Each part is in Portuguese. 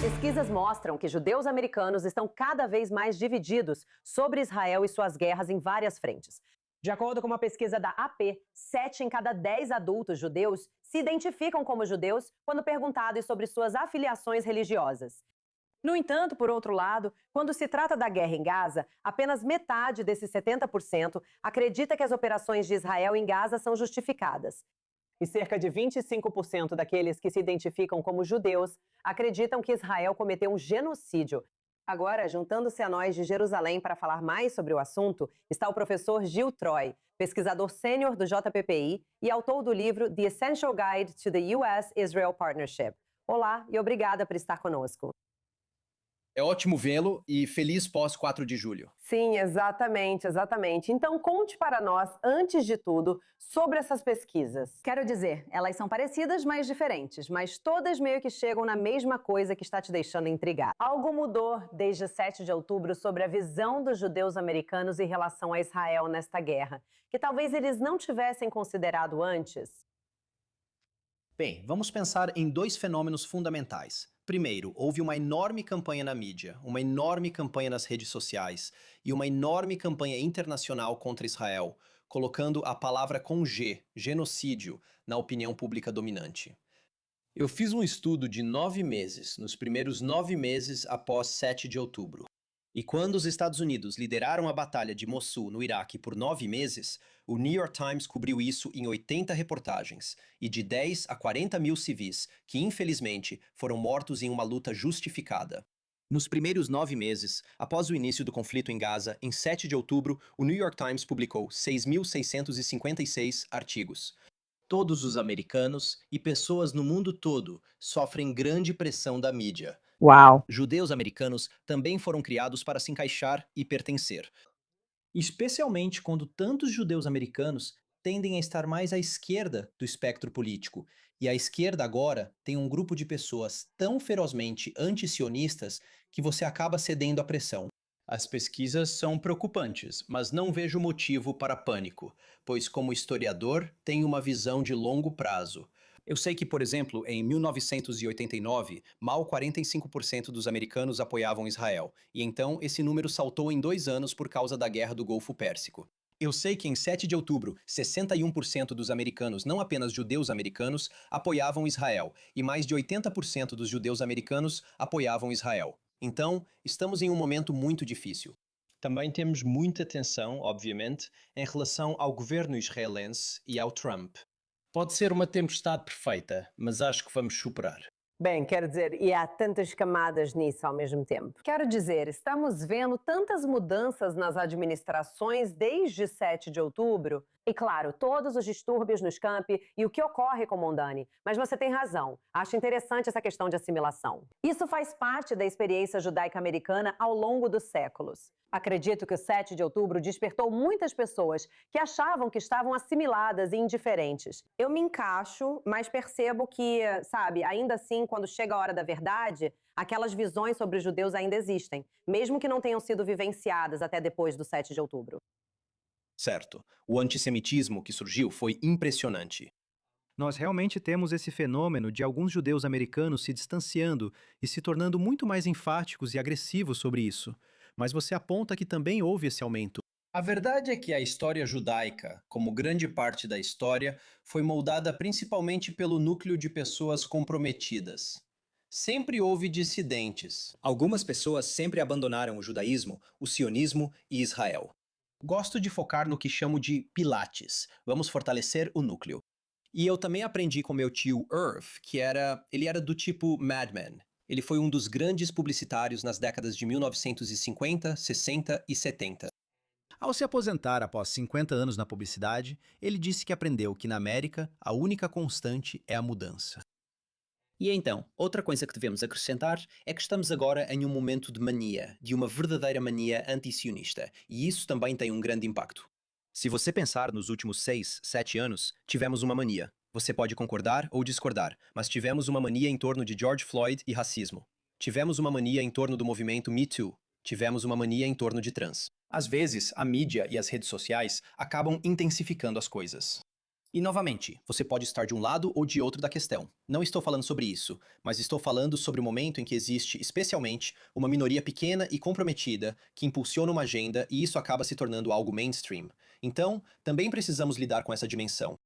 Pesquisas mostram que judeus americanos estão cada vez mais divididos sobre Israel e suas guerras em várias frentes. De acordo com uma pesquisa da AP, 7 em cada 10 adultos judeus se identificam como judeus quando perguntados sobre suas afiliações religiosas. No entanto, por outro lado, quando se trata da guerra em Gaza, apenas metade desses 70% acredita que as operações de Israel em Gaza são justificadas. E cerca de 25% daqueles que se identificam como judeus acreditam que Israel cometeu um genocídio. Agora, juntando-se a nós de Jerusalém para falar mais sobre o assunto, está o professor Gil Troy, pesquisador sênior do JPPI e autor do livro The Essential Guide to the U.S.-Israel Partnership. Olá e obrigada por estar conosco. É ótimo vê-lo e feliz pós 4 de julho. Sim, exatamente, exatamente. Então, conte para nós, antes de tudo, sobre essas pesquisas. Quero dizer, elas são parecidas, mas diferentes, mas todas meio que chegam na mesma coisa que está te deixando intrigado. Algo mudou desde 7 de outubro sobre a visão dos judeus americanos em relação a Israel nesta guerra, que talvez eles não tivessem considerado antes? Bem, vamos pensar em dois fenômenos fundamentais. Primeiro, houve uma enorme campanha na mídia, uma enorme campanha nas redes sociais e uma enorme campanha internacional contra Israel, colocando a palavra com G, genocídio, na opinião pública dominante. Eu fiz um estudo de 9 meses, nos primeiros 9 meses após 7 de outubro. E quando os Estados Unidos lideraram a batalha de Mossul, no Iraque, por 9 meses, o New York Times cobriu isso em 80 reportagens, e de 10 a 40 mil civis, que infelizmente foram mortos em uma luta justificada. Nos primeiros 9 meses, após o início do conflito em Gaza, em 7 de outubro, o New York Times publicou 6.656 artigos. Todos os americanos e pessoas no mundo todo sofrem grande pressão da mídia. Uau! Judeus americanos também foram criados para se encaixar e pertencer. Especialmente quando tantos judeus americanos tendem a estar mais à esquerda do espectro político. E a esquerda agora tem um grupo de pessoas tão ferozmente anti-sionistas que você acaba cedendo à pressão. As pesquisas são preocupantes, mas não vejo motivo para pânico, pois, como historiador, tenho uma visão de longo prazo. Eu sei que, por exemplo, em 1989, mal 45% dos americanos apoiavam Israel, e então esse número saltou em 2 anos por causa da Guerra do Golfo Pérsico. Eu sei que em 7 de outubro, 61% dos americanos, não apenas judeus americanos, apoiavam Israel, e mais de 80% dos judeus americanos apoiavam Israel. Então, estamos em um momento muito difícil. Também temos muita tensão, obviamente, em relação ao governo israelense e ao Trump. Pode ser uma tempestade perfeita, mas acho que vamos superar. Bem, quero dizer, e há tantas camadas nisso ao mesmo tempo. Quero dizer, estamos vendo tantas mudanças nas administrações desde 7 de outubro. E claro, todos os distúrbios nos campi e o que ocorre com Mondani. Mas você tem razão. Acho interessante essa questão de assimilação. Isso faz parte da experiência judaica-americana ao longo dos séculos. Acredito que o 7 de outubro despertou muitas pessoas que achavam que estavam assimiladas e indiferentes. Eu me encaixo, mas percebo que, sabe, ainda assim, quando chega a hora da verdade, aquelas visões sobre os judeus ainda existem, mesmo que não tenham sido vivenciadas até depois do 7 de outubro. Certo, o antissemitismo que surgiu foi impressionante. Nós realmente temos esse fenômeno de alguns judeus americanos se distanciando e se tornando muito mais enfáticos e agressivos sobre isso. Mas você aponta que também houve esse aumento. A verdade é que a história judaica, como grande parte da história, foi moldada principalmente pelo núcleo de pessoas comprometidas. Sempre houve dissidentes. Algumas pessoas sempre abandonaram o judaísmo, o sionismo e Israel. Gosto de focar no que chamo de pilates. Vamos fortalecer o núcleo. E eu também aprendi com meu tio Irv, ele era do tipo Mad Men. Ele foi um dos grandes publicitários nas décadas de 1950, 60 e 70. Ao se aposentar após 50 anos na publicidade, ele disse que aprendeu que na América a única constante é a mudança. E então, outra coisa que devemos acrescentar é que estamos agora em um momento de mania, de uma verdadeira mania anti-sionista, e isso também tem um grande impacto. Se você pensar nos últimos 6, 7 anos, tivemos uma mania. Você pode concordar ou discordar, mas tivemos uma mania em torno de George Floyd e racismo. Tivemos uma mania em torno do movimento Me Too. Tivemos uma mania em torno de trans. Às vezes, a mídia e as redes sociais acabam intensificando as coisas. E novamente, você pode estar de um lado ou de outro da questão. Não estou falando sobre isso, mas estou falando sobre o momento em que existe, especialmente, uma minoria pequena e comprometida que impulsiona uma agenda e isso acaba se tornando algo mainstream. Então, também precisamos lidar com essa dimensão.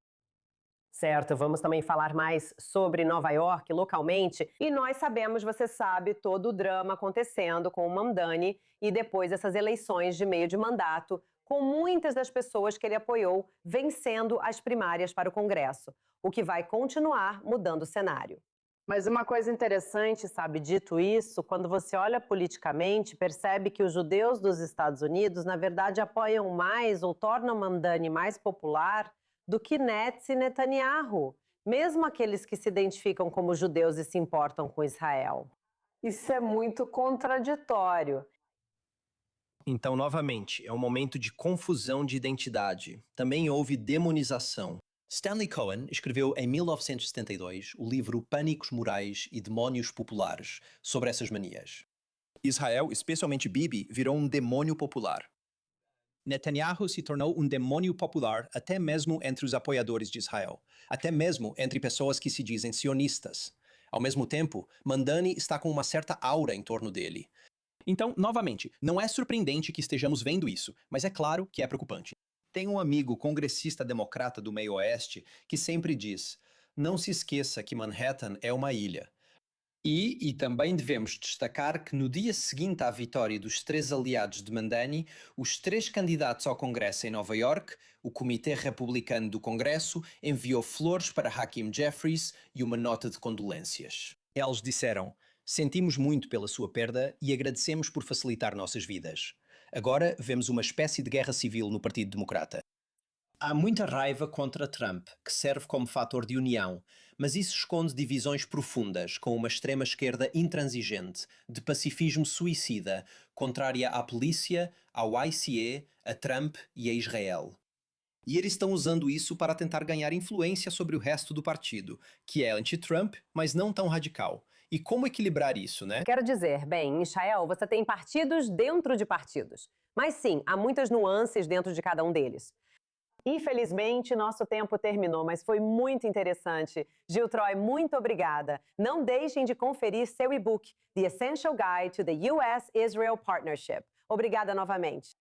Certo, vamos também falar mais sobre Nova York localmente. E nós sabemos, você sabe, todo o drama acontecendo com o Mamdani e depois essas eleições de meio de mandato, com muitas das pessoas que ele apoiou vencendo as primárias para o Congresso, o que vai continuar mudando o cenário. Mas uma coisa interessante, sabe, dito isso, quando você olha politicamente, percebe que os judeus dos Estados Unidos, na verdade, apoiam mais ou tornam Mamdani mais popular do que Netz e Netanyahu, mesmo aqueles que se identificam como judeus e se importam com Israel. Isso é muito contraditório. Então, novamente, é um momento de confusão de identidade. Também houve demonização. Stanley Cohen escreveu em 1972 o livro Pânicos Morais e Demónios Populares sobre essas manias. Israel, especialmente Bibi, virou um demônio popular. Netanyahu se tornou um demônio popular até mesmo entre os apoiadores de Israel, até mesmo entre pessoas que se dizem sionistas. Ao mesmo tempo, Mamdani está com uma certa aura em torno dele. Então, novamente, não é surpreendente que estejamos vendo isso, mas é claro que é preocupante. Tem um amigo congressista democrata do meio oeste que sempre diz: não se esqueça que Manhattan é uma ilha. E também devemos destacar que no dia seguinte à vitória dos três aliados de Mamdani, os três candidatos ao Congresso em Nova York, o Comitê Republicano do Congresso, enviou flores para Hakeem Jeffries e uma nota de condolências. Eles disseram: sentimos muito pela sua perda e agradecemos por facilitar nossas vidas. Agora vemos uma espécie de guerra civil no Partido Democrata. Há muita raiva contra Trump, que serve como fator de união, mas isso esconde divisões profundas com uma extrema-esquerda intransigente, de pacifismo suicida, contrária à polícia, ao ICE, a Trump e a Israel. E eles estão usando isso para tentar ganhar influência sobre o resto do partido, que é anti-Trump, mas não tão radical. E como equilibrar isso, né? Quero dizer, bem, em Israel você tem partidos dentro de partidos. Mas sim, há muitas nuances dentro de cada um deles. Infelizmente, nosso tempo terminou, mas foi muito interessante. Gil Troy, muito obrigada. Não deixem de conferir seu e-book, The Essential Guide to the U.S.-Israel Partnership. Obrigada novamente.